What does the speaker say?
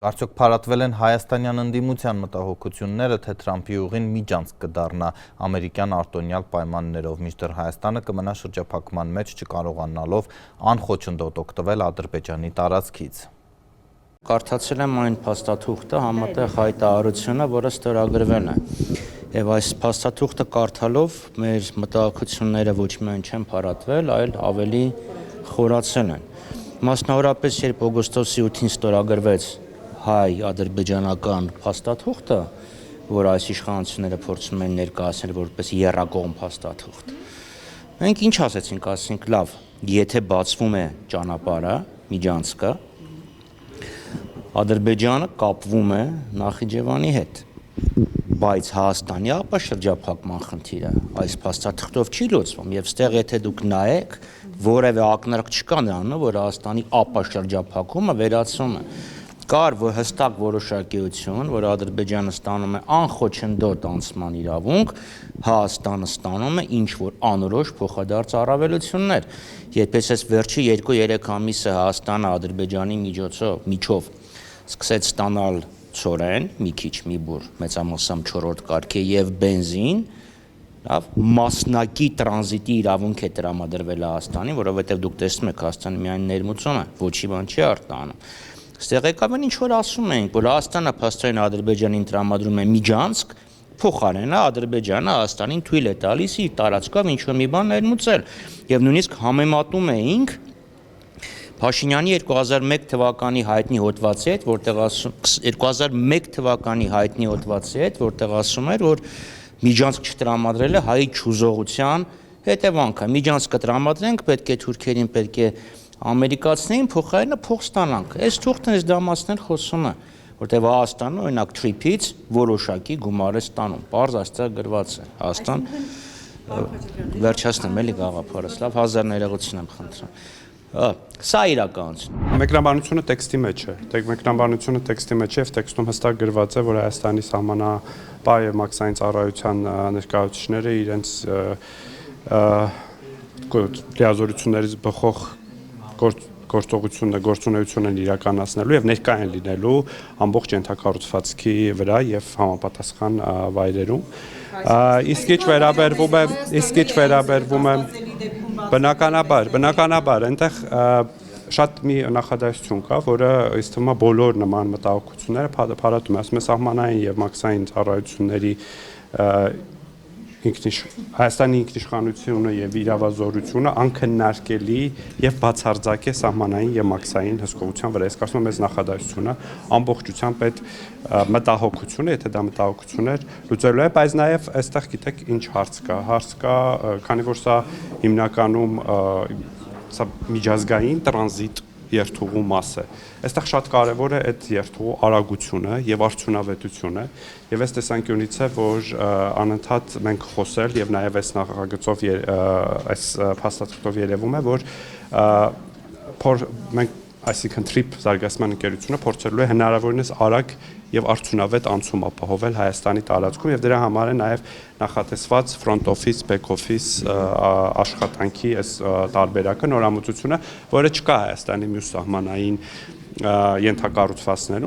Արդյոք փարատվել են հայաստանյան ընդդիմության մտահոգությունները, թե Թրամփի ուղին միջանցք կդառնա ամերիկյան արտոնյալ պայմաններով, մինչդեռ Հայաստանը կմնա շրջափակման մեջ, չկարողանալով անխոչնդոտ օգտվել Ադրբեջանի տարածքից։ Կարդացել եմ այն փաստաթուղթը համատեղ հայտարարությունը, որը ստորագրվել է։ Եվ այս փաստաթուղթը կարդալով մեր մտահոգությունները ոչ միայն չեն փարատվել, այլ ավելի խորացել են։ Մասնավորապես, երբ օգոստոսի 8-ին ստորագրվեց հայ-ադրբեջանական փաստաթուղթը, որ այս իշխանությունները փորձում են ներկայացնել որպես եռակողմ փաստաթուղթ, մենք ինչ ասեցինք, ասենք լավ, եթե բացվում է ճանապարհը, միջանցքը, Ադրբեջանը կապվում է Նախիջևանի հետ, բայց Հայաստանի ապաշրջափակման խնդիրը այս փաստաթղթով չի լուծվում, եւ ստեղ եթե դուք նայեք, որևէ ակնարկ չկա նրան, որ Հայաստանի ապաշրջափակումը վերացում է։ Կար հստակ որոշակիություն, որ Ադրբեջանը ստանում է անխոչնդոտ անցման իրավունք, Հայաստանը ստանում է ինչ-որ անորոշ փոխադարձ առավելություններ։ Երբ այս վերջի 2-3 ամիսը Հայաստանը Ադրբեջանի միջով սկսեց ստանալ ցորեն, մի քիչ մի բուր, մեծամասամբ 4-րդ կարգի եւ բենզին, լավ, մասնակի տրանզիտի իրավունք է տրամադրվել Հայաստանին, որովհետեւ դուք տեսնում եք Հայաստանը միայն ներմուծում է, ոչի բան չի արտանում։ Ստեղ եկավ են ինչ-որ ասում ենք, որ Հայաստանը փաստորեն Ադրբեջանին տրամադրում է միջանցք, փոխարենը Ադրբեջանը Հայաստանին թույլ է տալիս իր տարածքով ինչ-որ մի բան ներմուծել։ Եվ նույնիսկ համեմատում էինք Փաշինյանի 2001 թվականի հայտնի հոդվածի հետ, որտեղ ասում 2001 թվականի հայտնի հոդվածի հետ, որտեղ ասում էր, որ միջանցք չտրամադրելը հայի չուզողության հետևանք է։ Միջանցքը տրամադրենք, պետք է թուրքերին, պետք է ամերիկացիներին փոխարենը փող ստանանք։ Այս թուղթն այս դամասներ խոսում է, որտեղ Հայաստանը օրինակ թրիփից որոշակի գումար է ստանում։ Պարզ այստեղ գրված է։ Հայաստան վերջացնեմ էլի գաղափարս, լավ 1000 ներողություն եմ խնդրում։ Սա իրականություն։ Մեկնաբանությունը տեքստի մեջ է։ Մեկնաբանությունը տեքստի մեջ է եւ տեքստում հստակ գրված է, որ Հայաստանի սահմանապահ եւ մաքսային ծառայության ներկայացուցիչները իրենց լիազորություններից բխող գործունեություն են իրականացնելու եւ ներկա են լինելու ամբողջ ենթակառուցվածքի վրա եւ համապատասխան վայրերում։ Իսկ ինչ վերաբերվում է բնականաբար այնտեղ շատ մի նախադասություն կա, որը ըստ ումա բոլոր նման մտահոգությունները փարատում է, ասում է սահմանային եւ մաքսային ծառայությունների Հայաստանի ինքնիշխանությունը եւ իրավազորությունը անքննարկելի եւ բացարձակ է սահմանային եւ մաքսային հսկողության վրա։ Ես կարծում եմ այս նախադասությունը ամբողջությամբ այդ մտահոգությունը, եթե դա մտահոգություն էր, լուծելու է, բայց նաեւ այստեղ գիտեք ինչ հարց կա, քանի որ սա հիմնականում սա միջազգային տրանզիտ երթուղու մաս է։ Այստեղ շատ կարևոր է այդ երթուղու արագությունը եւ արդյունավետությունը եւ այս տեսանկյունից է, որ անընդհատ մենք խոսել եւ նաեւ այս նախագծով այս փաստաթղթով երևում է, որ մենք այսինքն TRIP զարգացման ընկերությունը փորձելու է հնարավորինս արագ եւ արդյունավետ անցում ապահովել Հայաստանի տարածքում եւ դրա համար է նաեւ նախատեսված front office, back office աշխատանքի այս տարբերակը, նորամուծությունը, որը չկա Հայաստանի մյուս սահմանային ենթակառուցվածքներում,